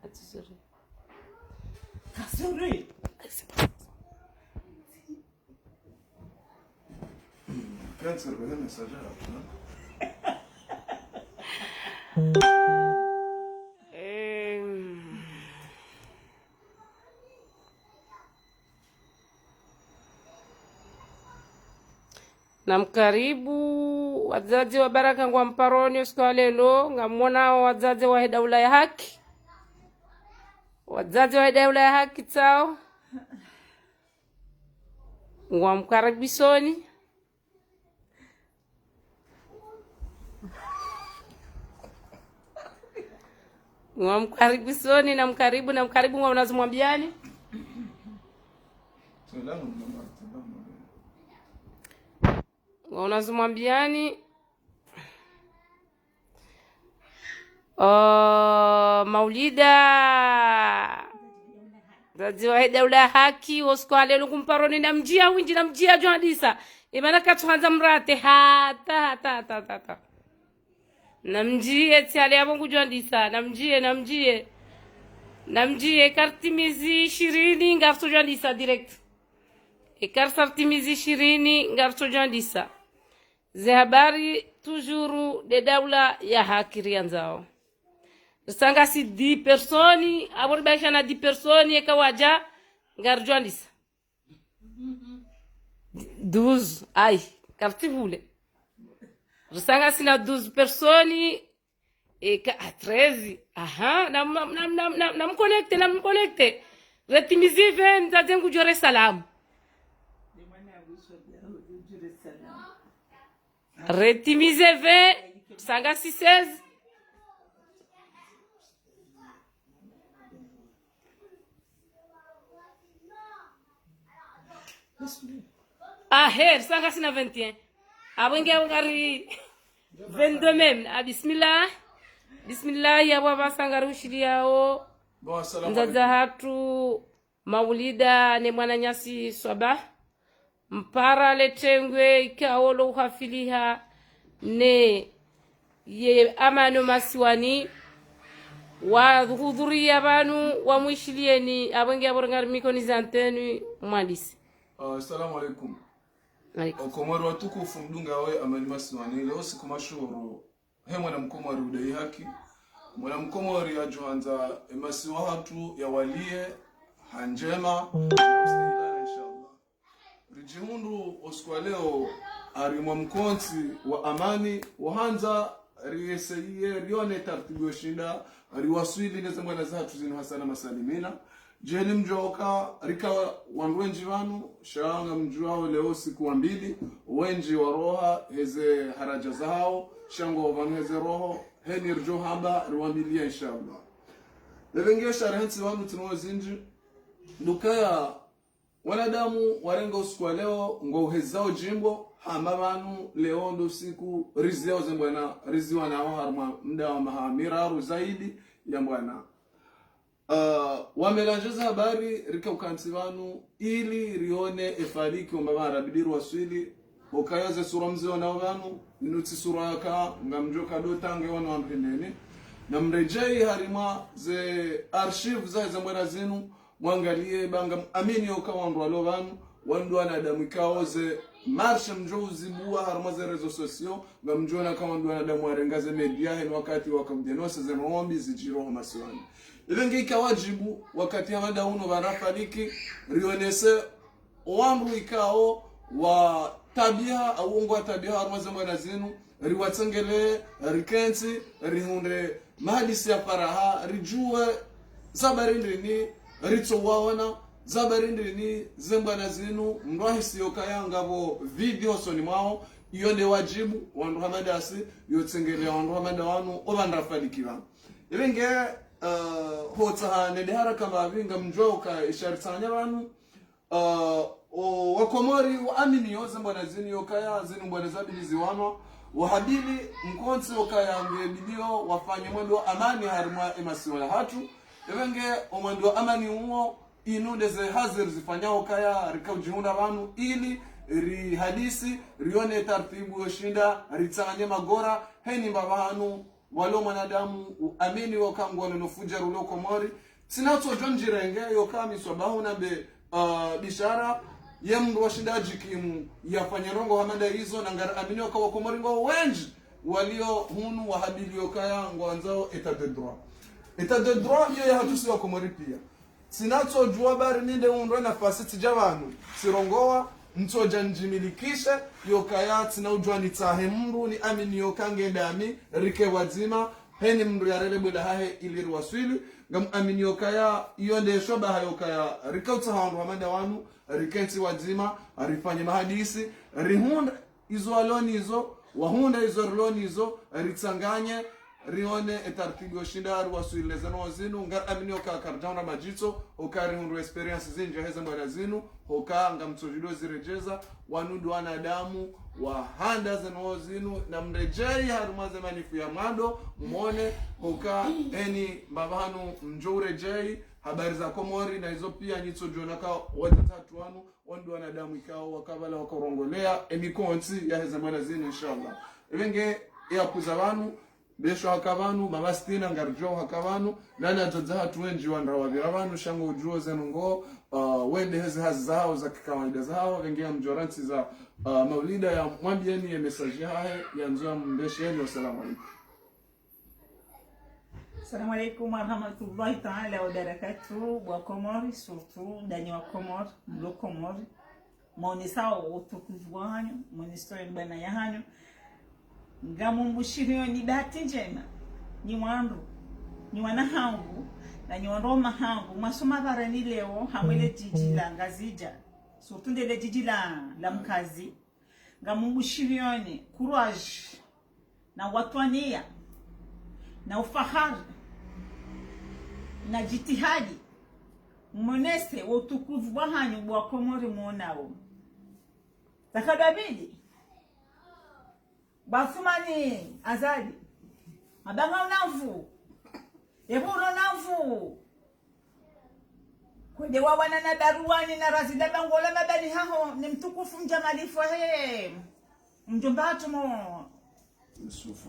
Atisuri. Kasuri. Cancer بدنا نسجلها. Namkaribu wazazi wa Baraka ngwa Mparoni usiku wa lelo, ngamwona wazazi wa daula ya haki. Wazazi wa daula ya haki tao. Ngwa mkaribisoni. Ngwa mkaribisoni na mkaribu ngwa unazimwambiani. Unazimwambiani Maulida zazi wa daula haki usiku wa lelo kumparoni na mjia winji na mjia joandisa imana katuanza mrate hata na mjie tiale ya Mungu joandisa na mjie kartimizi 20 ngarto joandisa direct kartimizi 20 ngarto joandisa ze habari toujours de daula ya haki rianzao sanga si 10 personi abori baisha na 10 personi ekawaja ngarjoandisa 12 ai karti vule sanga si na 12 personi eka 13 aha na mconnecte retimizi 20 ntazengu jore salamu retimize 20 sanga si 16 her sanga sina 21 abenge ngari 22 même bismillah ya baba sanga rushiliao nzaza hatu Maulida ne mwana nyasi swaba mpara letengwe ikaolo uhafiliha ne ye amano masiwani wa hudhuria banu wa mwishilieni abenge aborngar mikoni zantenu mwandisi. Assalamu alaikum. Alaikum. Okomoro watukufu mdunga we amani masiwani leo siku mashuru he mwana mkomori udai haki mwana mkomori ajuanza masiwa hatu ya walie hanjema inshallah rijihundu oskwa leo arimwa mkonzi wa amani wahanza rieseye rione tartibu shinda riwaswili neze mwana zatu zinu hasana masalimina jeli mjoka rika wanwenji wanu shanga mjuao leo siku wa mbili wenji wa roha heze haraja zao shango wanu heze roho heni rjo hamba riwambilia inshallah levengia sharehensi wanu tinuwa zinji dukaya wanadamu warenga usiku wa leo ngo uhezao jimbo hama wanu leo ndo siku rizi leo zembwana rizi wanao harma mda wa mahamiraru zaidi ya mbwana wamelanjeza habari rika ukansi wanu ili rione efaliki umbama rabidiru waswili ukayaze sura mzio na wanu inuti sura yaka ngamjoka dotange wanu wampendeni na mrejei harima ze archive za zembwana zinu mwangalie banga amini okawandu alo vanu wandu wanadamu ikao ze marsha mjouzi buwa harmaze rezo sosio nga mjona kama wandu wanadamu warengaze media heni wakati wakamjenose ze maombi zijiroho masiwani ilenge ikawajibu wakati hamada uno vanafaliki rionese wandu ikao wa tabia au ungo wa tabia harmaze mwana zinu riwatsengele rikensi rihunde mahadisi ya faraha rijue zabarindini ritso waona zabarindini zembana zinu mrahisi yokayanga vo video soni mwao yonde wajibu wandu hamadasi yotsengele wandu hamada wanu obanrafalikiwa ilenge hotsa nede haraka mavinga mjoka isharitanya wanu wakomori waamini yo zembana zinu yokaya zinu mbwana zabili ziwano wahabili mkonsi yokaya ngebilio wafanye mwendo amani harima emasiwa hatu evenge omwendo amani uo inude ze hazir zifanyao kaya rikaujihunda wanu ili rihadisi rione tartibu yoshinda ritsanganye magora heni mbavanu walo mwanadamu amini wakangu wanofuja rulo komori sinato jonjirenge yokami swabahu na be bishara yemru washindaji kimu yafanya rongo hamada hizo na ngara amini wakawa komori ngo wenji walio hunu wahadili yokaya ngwanzao etat de droit hiyo ya hatusi wa komori pia sinato jua bari ninde unro nafasi tijabanu sirongoa mtoja njimilikishe yokaya tina ujua nitahe mru ni amini yokange dami rike wazima heni mru ya rele bwela hahe ili ruwaswili ngam amini yokaya yonde shoba hayokaya rike utahandu hamada wanu rikenti wazima rifanye mahadisi rihunda izo aloni izo wahunda izo aloni izo ritsanganye rione etartigo shinda ruwaswili lezano zinu ngar amini yokaya karjauna majito okari hundu experience zinja heza mwara zinu hoka ngamtojido zirejeza wanudu wanadamu wa handa zeno zinu na mrejei harumaze manifu ya mado mwone hoka eni babanu mjurejei habari za komori na hizo pia nito jonaka watatatu wanu wandu wanadamu ikao wakabala wakorongolea emikonti ya heza mwara zinu inshallah evenge ya kuzawanu besho hakabanu mabastina ngarjo hakabanu nana tadzaha tuenji wandra wabirabanu shango ujuo zenungo wende hezi hazi zao za kikawaida zao wengia mjoranti za maulida ya mwambieni ya mesaji hae ya nzuwa mbesheni. Wassalamu alaikum. Assalamu alaikum warahmatullahi ta'ala wa barakatuh. Wa Komori surtout dani wa Komori mlo Komori maoni sawa utukuzwanyu monistory bana yahanyu ngamumbushiriyo ni bahati njema ni wandu ni wanahangu na ni wandoma hangu masoma barani leo hamwele jiji la ngazija surtout ndele jiji la mkazi ngamumbushiriyo ni courage na watwania na ufahari na jitihadi mmonese utukufu wahanyu bwa Komori muonao takadabidi Basumani azadi mabanga unavu eburo navu kwende wawana na daruani na razida bangola mabani haho ni mtukufu mjamalifu he mjombatu mo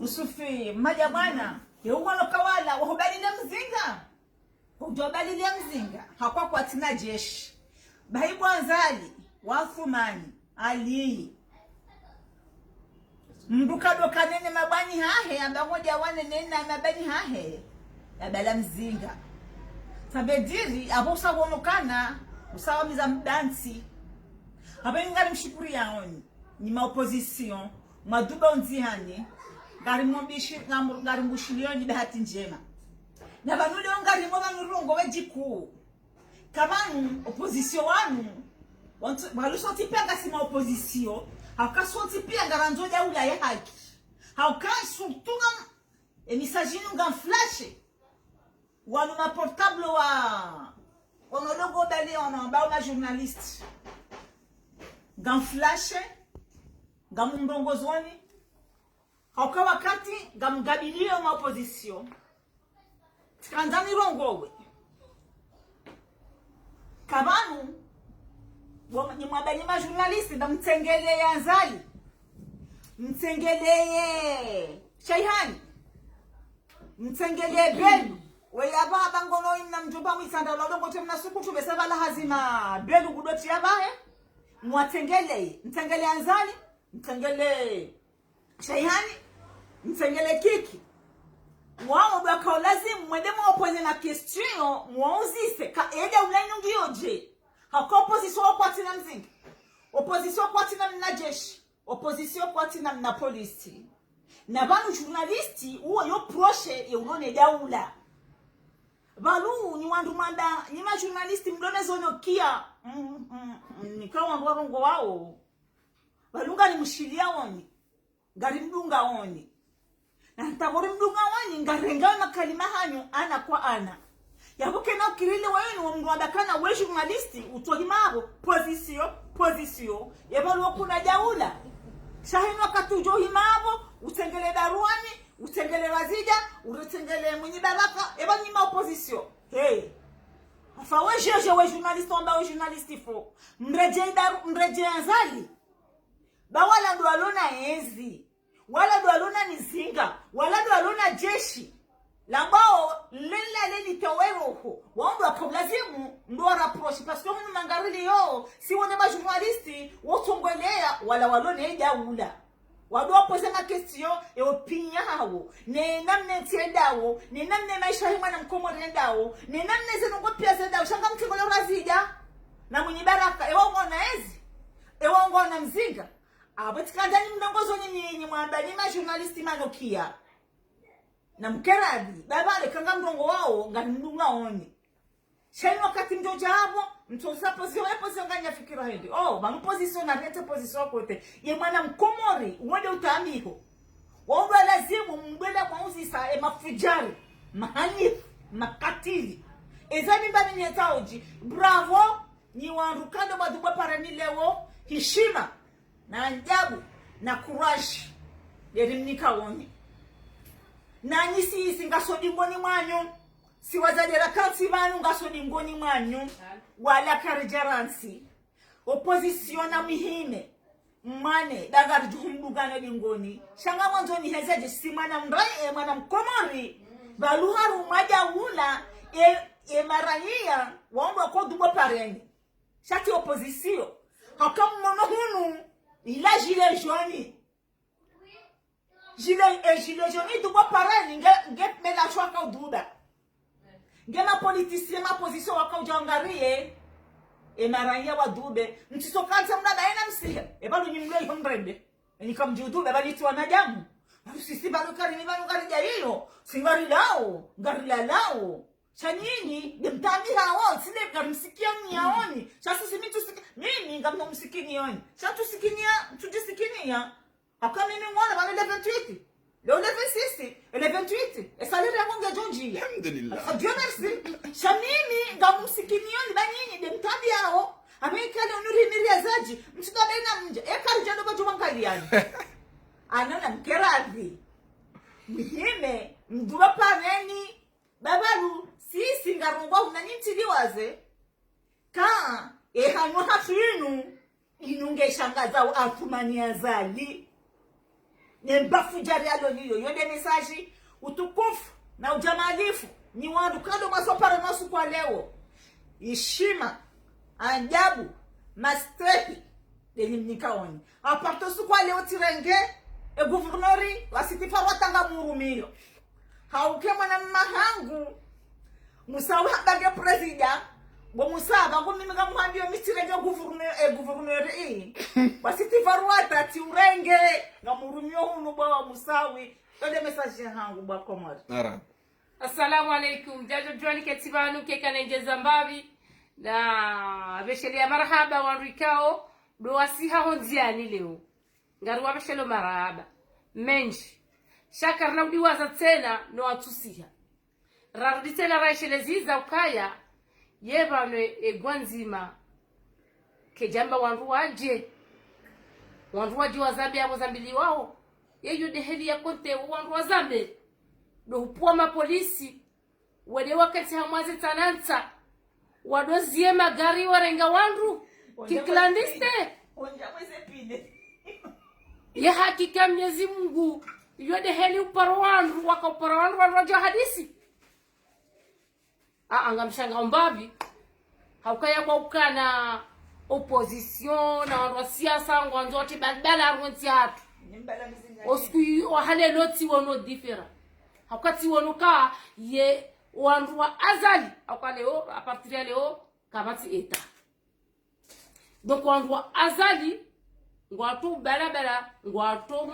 usufi maja bwana yeugono kawala wahubali na mzinga ujobali na mzinga hakwa kwa tina jeshi bahibu anzali wasumani ali mduka doka nene mabani hahe ambamoja wane nene mabani hahe yabala mzinga sabediri abosa wonokana usawa miza mdansi abe ngari mshikuri yaoni ni ma opposition maduba onzihani ngari mombishi ngari mbushilioni bahati njema na banule ngari moba nurungo wejiku kabanu opposition wanu walusoti pega sima opposition hakasonti pia garanzo ya ula ya haki haukai surtunga emisajinu ngam flash wanu ma portable wa logo dali ona ba ma journaliste ngam flash ngam ndongozoni hauka wakati ngam gabilio ma opposition kanzani rongowe kabanu ni mwabani ma journaliste na mtengele ya nzali mtengele shaihani mtengele belu we yaba bangono ina mjomba mwisanda lodongo temna sukutu besaba la hazima belu gudoti yabahe mwatengele mtengele ya nzali mtengele shaihani mtengele kiki wao baka lazima mwende mwopoze na question muozise ka eda ulanyu ngioje hako opposition kwa tina mzingi opposition kwa tina mnajeshi opposition kwa tina mna polisi na banu journalisti uwo yo proche ye unone daula balu ni wandu manda ni ma journalisti mdone zonyo kia nikawa ngorongo wao balunga ni mshilia woni ngari mdunga woni na ntagori mdunga woni ngarenga makalima hanyo ana kwa ana yabuke na kirili wenu wamwadakana we journalisti utohimabo position yabalo kuna jaula shahino katujo himabo utengele daruani utengele razija utengele mwenye baraka eba ni ma opposition hey afa we journaliste amba we journaliste fo mreje anzali bawala ndo alona enzi wala dwalona nizinga wala dwalona jeshi lambao lila leli toweroho waomba problemu ndo rapproche parce que nous mangarili yo si on est pas journaliste wotongolea wala walone edaula wado poser ma question et opinion hawo ne namne tiendawo ne namne maisha hima na mkomori ndawo ne namne zenongo pia zendawo shanga mkingolo razida na mwenye baraka ewa ngona mzinga abatikandani mndongozo nyinyi mwambani ma journalist manokia na mkeradi babale kanga mdongo wao ngandunga oni cheni wakati mjoja hapo mtosa position nganya fikira hindi bang position na rete position kote ye mwana mkomori uwende utaamiko wao lazimu mbele mwauzi sa mafujari mahali makatili ezani mbani nyetaoji bravo ni warukando baduba parani leo heshima na ajabu na courage yerimnika woni na nyisi ngasodi ngoni mwanyu siwazadera kansi banu ngasodi ngoni mwanyu wala karjaransi opposition na mihine mane dagar juhumdugano dingoni shanga mwanzo ni hezeje simana mrai mwana mkomori baluharu maja ula marania waomba kwa duba pareni shati opposition hakamono hunu ila gilet jaune gilet jaune duba pareni nge mela chwaka ududa nge ma politicien ma position waka ujangarie marania wa dube mtisokanza mna daena msiya balu nyimlo yombrende nikamjudube bali tu wanajamu sisi balu kari jayo singari lao ngari lao chanini demtami hao sile kamsikia niaoni sasa simitu mimi ngamno msikini yoni sasa tusikinia tujisikinia akamini mwana bana le 28 le 26 et le 28 et ça les ramonga jonji alhamdulillah Dieu merci chamini ngamsikini yoni banyinyi demtami hao amekale onuri miriazaji msidabena mje karjando bajumankali yani anana mkeradi mihime mduba pareni babaru sisi ngarungwa unanintiliwaze ka hanwa hafinu inunge shangaza atumania zali nembafu jari aloniyo yonde message utukufu na ujamalifu ni wandu kando masopara masu kwa leo heshima ajabu mastrepi delimnikaoni aparto su kwa leo tirenge gouverneur wasitifa watanga murumio hauke mwana mahangu musawa bage president bo musaba ngo mimi ngamuhambio mitirenge gouverneur wasitifa ruata ti urenge ngamurumio hunu bwa musawi ode message hangu bwa komori assalamu alaikum jajo jwani ketibanu ke kanenje zambavi na beshelia marhaba wanrikao do wasiha honziani leo ngaruwa beshelo marhaba menji shakar na udiwaza tena no atusiha rarudi tena raisheleziza ukaya yebane egwanzima kejamba wanruwaje wazambe abo zambili wao yeyo deheli ya konte wanruwazambe do upua mapolisi wade wakati hamwaze tananta wadozie magari warenga wanru kiklandiste onja mweze pide ya hakika Mwenyezi Mungu yode heli uparwanru wakaparwanru wanaja hadisi angamshanga umbavi haukaya kwa ukana opposition na wanwa siasa ngwanzote badala arwanti hatu osku wahale loti wono different haukati wono ka ye wanwa azali akaleo a partir de leo kamati eta donc wanwa azali ngwatu barabara ngwatu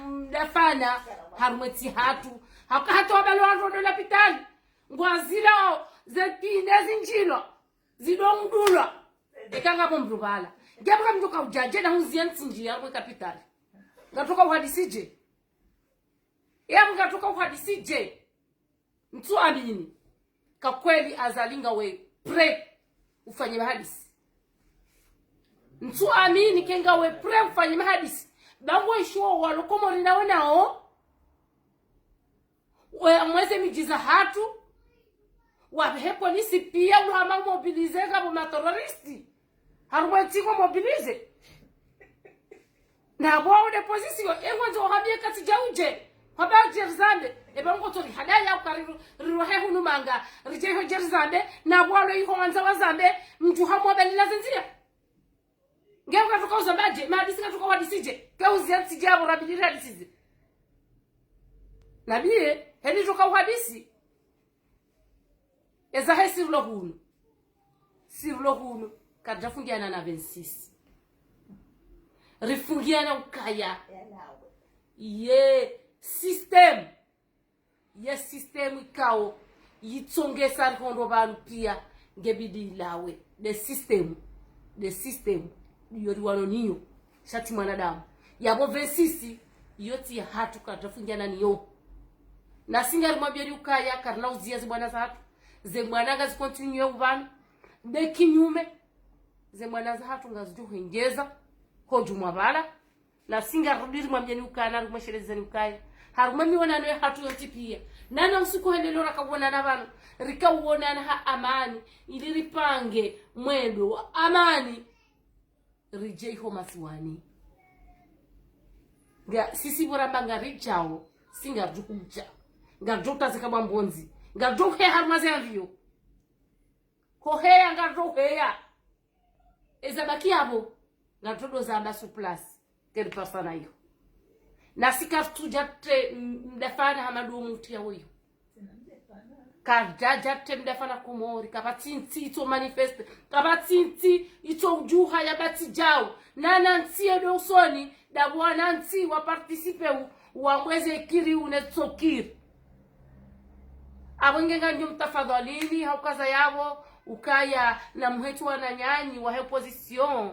mdafana harumeti hatu hakato abalo wandu la pitali ngwazila zepine zinjilo zidongdula ekanga bombrubala ngabra mduka ujaje na huzianti njia kwa kapitali ngatoka uhadisije ngatoka uhadisije mtu amini kwa kweli azalinga we pray ufanye hadisi mtu amini kenga we pray ufanye hadisi bango ishuo walokomori naonao we mweze mijiza hatu wahe polisi pia uhama mobilize kama materoristi harwetiko mobilize na bwa de position engonzo habie kati jauje haba jerzande e bango to hadaya ukariru rirohe hunu manga rijeho jerzande na bwa lo yiho wanza wazambe mtu hamwa belila zinzia ngeo katoka uzambaje madisi katoka wadisije kauzi tijabo rabidira disize nabie heli toka uhadisi eza hesi sirlo hunu kadafungiana na 26 rifungiana ukaya ye system ikao yitsongesa rikondo bantu pia ngebidi lawe the system yori wanoniyo shati mwanadamu yabo 26 yoti hatu kadafungiana niyo na singari mabiri ukaya karna uzia zibwana zatu zemwana ngazi continue ubana de kinyume zemwana zatu ngazi hengeza hoju mwabala na singari rudiri mwamjeni ukana rumesherezani ukaya haruma miona no hatu yoti pia nana usiku hendeleo rakabona nabano rikawona na amani ili ripange mwendo amani rijei ho masiwani ga sisi boramba ngari chao singa jukuja ngadota zikaba mbonzi ngadohe harmaze avio koheya ngadoheya ezabaki abo ngatodo zamba surplus kedi pasana hiyo na sikatujate mdafana hamadu mutia huyo kadajate mdafana kumori kabatinti ito manifeste kabatinti ito ujuha ya batijao nana ntie dosoni da bwana nti wa participe wa mweze kiri unetsokiri abongenga ndio mtafadhalini haukaza yabo ukaya na mhetu wananyanyi wa he position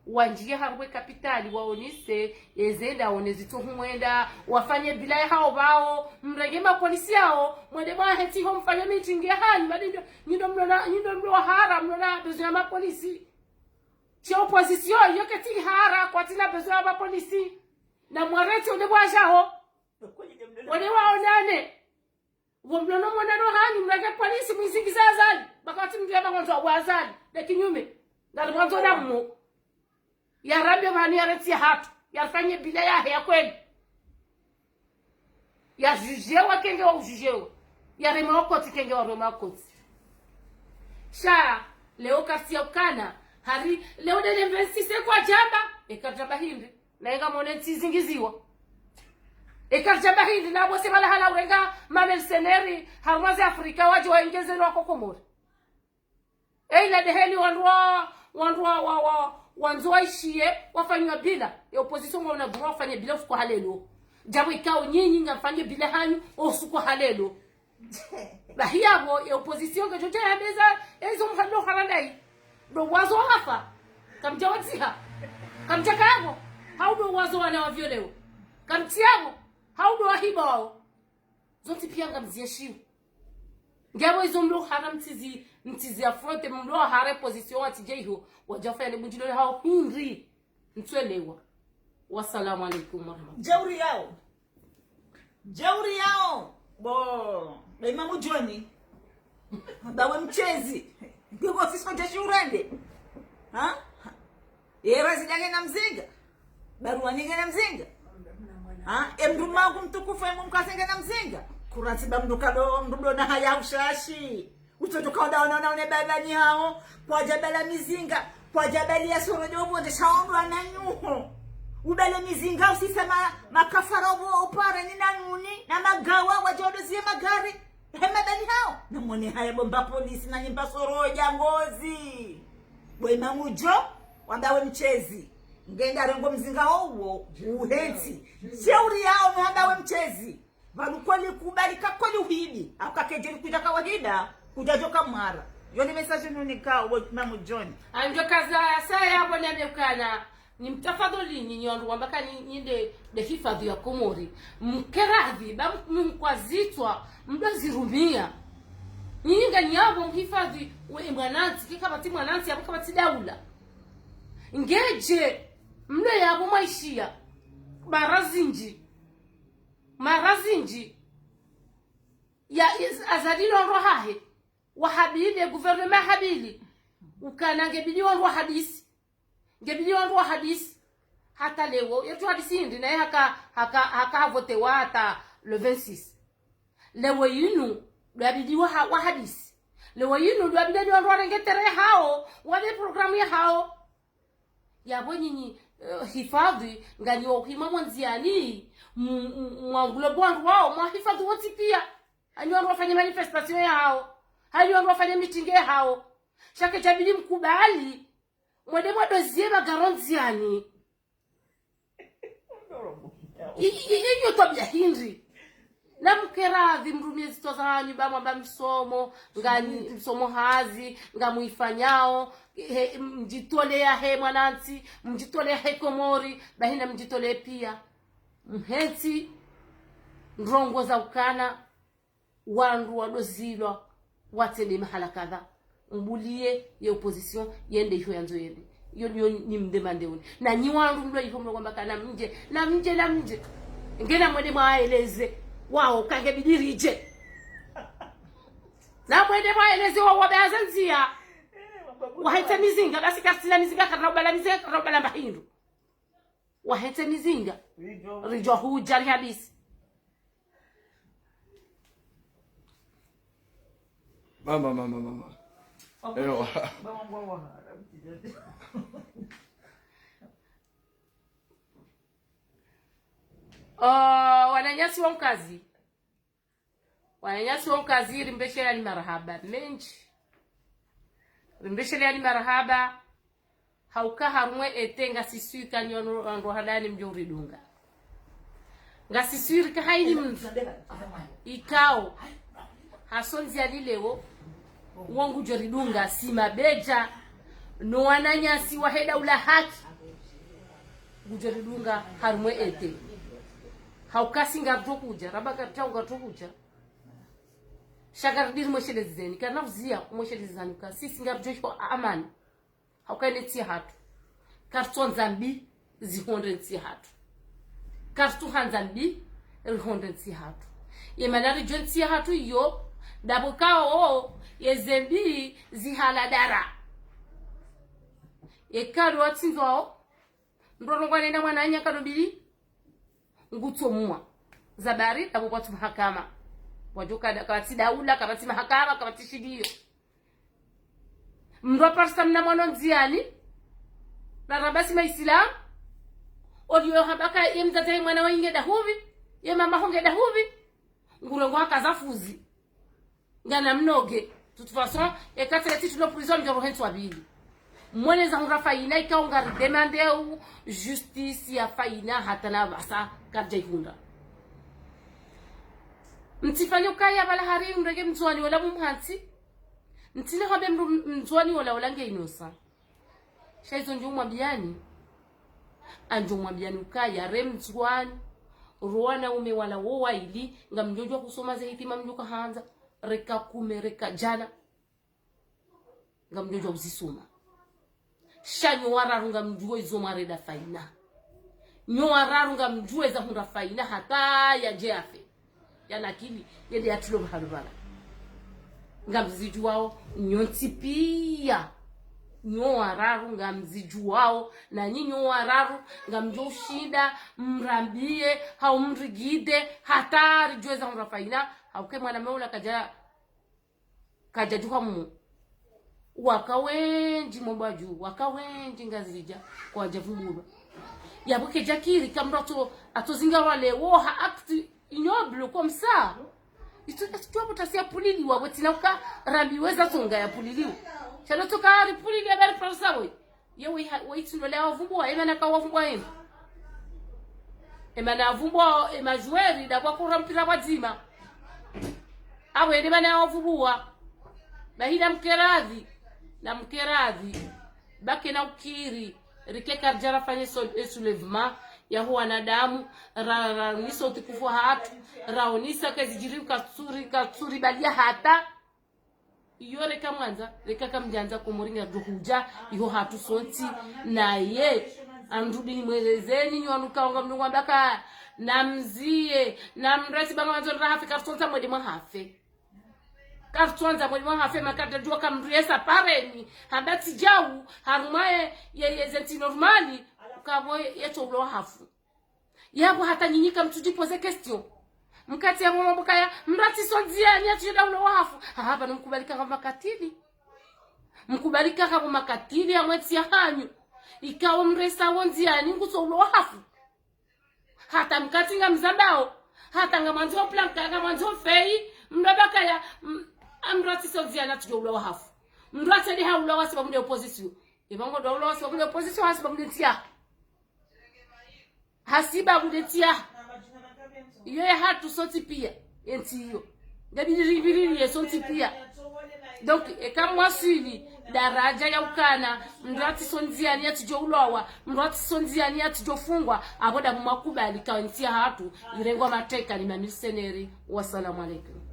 wanjia harwe kapitali waonise ezenda onezito humwenda wafanye bila hao bao mregema polisi yao mwende mwa heti ho mfanye meeting ya hani madindo nyindo mlo hara mlo bezo ya polisi che opposition yoketi hara kwa tina bezo ya polisi na mwareti onde bwa jaho wale waonane womlono mwanano hani mrege polisi mwizingiza azali bakati mvya bangonzo wazali de kinyume na mwanzo damu ya rabia bani areti hatu yafanye bila ya kweli ya jujewa kenge wa ujujewa ya remokoti kenge wa remokoti sha leo kasi ya ukana hari leo de investise kwa jamba ekajamba hindi na inga moneti zingiziwa ekarjamba hindi na bose bala hala urenga mamercenary harwazi Afrika waje waongeze wako Komori eila de heli wanzwa ishie wafanywa bila ya opposition wana droit wafanye bila uko halelo jabo ikao nyinyi ngafanye bila hanyu osuko halelo bahiyabo ya opposition ngajoje yabeza ezo mhalo harandai do wazo hafa kamjawatiha kamjakabo haudo wazo wana wavyoleo kamtiago haudo wahiba wao zote pia ngamzieshiu ngabo izo mlo haram mtizi ya fronte mlo hare position atijeho wajafanya bunjilo hao hinri ntwelewa wasalamu alaykum warahmatullahi jeuri yao bo Imamu Johni bawe mchezi ngiko sisi nje urende ha era zidage na mzinga barua nyingi na mzinga ha emduma kumtukufu mumkasenga na mzinga kuratiba mdudo na haya ushashi utotoka unaona ne babani hao kwa jabala mizinga kwa jabali ya sorojobo nde shaondwa na nyuho ubale mizinga usisema makafara opara ni nanguni na magawa wajodozie magari hemabani hao na mwone haya bomba polisi na nyimba soroja ngozi bwe mamujo wandawe mchezi ngenda rengo mzinga huo uheti shauri yao wandawe mchezi valukweli kubalika kweli uhidi akakejeli kuja kawaida kujajoka mara yoni message nunika Mamu John anjo kaza saya bwana bekana ni mtafadhali nyinyi wambaka nyinde de hifadhi ya Komori mkeradhi ba mkwazitwa mdazirumia nyinyi ngani yabo mhifadhi we mwananti kikabati mwananti yabo kabati daula ngeje mle yabo maishia marazinji ya azadilo rohahe wahabili gouvernement habili ukanange biliwa ndo hadisi ngebiliwa ndo hadisi hata leo yetu hadisindi naye haka vote hata le 26 leo yinu dabidi wa hadisi leo yinu dabidi wa rengetere hao wale programu ya hao yabo nyinyi hifadhi ngani okima mwanziani mwangulo bwandu wao mwa hifadhi wote pia anyo wafanye manifestation yao anyo wafanye meeting yao shaka chabidi mkubali mwede mwadozie magaronziani iyo tabia hindri na mkeradhi mrumie zitozani bamwamba msomo ngani msomo hazi ngamuifanyao mjitolea he mwanansi mjitolea he komori bahina mjitolea pia mhensi ndrongo za ukana wandu wadozilwa watende mahala kadha mbulie ya opposition yende hiyo yanzo yende iyo ni mdemande uni na nyi wandu mlo hiyo mlo kwamba kana na mje ngena mwede mwaeleze wao kange bidirije na mwede mwaeleze wao wabazanzia wahete mizinga basi kasila mizinga karobala mahindu wahete mizinga rijo hujali habisi mama ewa wananyasi wa mkazi rimbeshela ni marahaba menji rimbeshela ni marahaba hauka harumwe etenga sisuika nyono ndo hadani mjuri dunga ngasisuirika haini mtu ikao hasonzi alilewo wongu joridunga simabeja no wananyasi wa heda ula haki gujoridunga harumwe ete haukasi ngartokuja rabaka taunga tokuja shagardir mweshele zeni kana vzia mweshele zanuka sisi ngarjoshko amani haukaine tia hatu karton zambi zihonde tia hatu kartu hanzambi rihonde tia hatu yemanari jonti hatu yo dabukao yezembi zihaladara ekaro atsinzo ndoro ngwanenda mwananya kanobili ngutsomwa zabari abo kwatu mahakama wajoka kabati daula kabati mahakama kabati shidio mndo parsa mna mwana nziani na rabasi maislam odio habaka yemzate mwana wainge dahuvi ye mama honge dahuvi ngurongo akazafuzi ngana mnoge toute façon et quand les titres de prison de rohenso abili mwene za ngarafaina ikaonga demander ou justice ya faina hatana basa karjaikunda mtifanyo kaya bala hari mrege mzwani wala mumhansi ntine habe mzwani wala nge inosa shaizo njumwa biani anjumwa biani ukaya remzwani ruwana ume wala wowa ili ngamjojwa kusoma zahitima mjuka hanza reka kume reka jana ngamjojwa uzisoma shanyo wararu ngamjue izo mareda faina nyo wararu ngamjue za hunda faina hata ya jeafe ya nakili yende atilo bahalubala ngamzijuwao nyontipia nyo wararu ngamzijuwao na nyinyo wararu ngamjo shida mrambie hau mrigide hata rijue za hunda faina hauke mwana meula kaja juha mu wakawenji mbaju wakawenji ngazija kwa javumuro yabuke jakiri kamrato atozinga wale woha acte ignoble comme ça itu potasia pulili wa botinauka rambiweza tonga ya puliliwa chano toka ri pulili ya bari prosawo yewe waitu le wavumbwa emana ka wavumbwa yenu emana wavumbwa emajweri da kwa kurampira wazima awe ni bana wavumbwa bahina mkeradhi na mkeradhi baki na ukiri rikeka jara fanye soulevement ya huwa wanadamu niso utukufu hatu raonisa kazijiriu katsuri balia hata iyo reka mwanza reka kamjanza kumuringa duhuja iyo hatu sonti na ye andudi ni mwelezeni nyonuka onga mnungu ambaka namzie namresi banga wanzo rahafi karsonta mwede mwahafe kartuanza mwalimu hafema katajua kamriesa pareni hambati jau harumaye yezenti normali ukabo yeto ulo hafu yabo hata nyinyika mtujipoze question mkati ya mama bukaya mrati sonzia ni atujida ulo hafu hapa namkubalika kama makatili mkubalika kama makatili ya mweti ya hanyu ikawa mresa wonzia ni nguso ulo hafu hata mkati nga mzambao hata nga manzo planka nga manzo fei mdabaka ya amrati sonzia na atujida ulo hafu mrati ni haulo wa sababu ni opposition ibango do ulo sababu ni opposition hasiba mdetia hasiba mdetia iyo ya hatu soti pia enti hiyo ngabiribiriri soti pia donc kama swili daraja ya ukana mrati sonzia ni atujoulawa mrati sonzia ni atujofungwa aboda mumakubali kauntia hatu irengwa mateka ni mamiseneri. Wassalamu alaikum.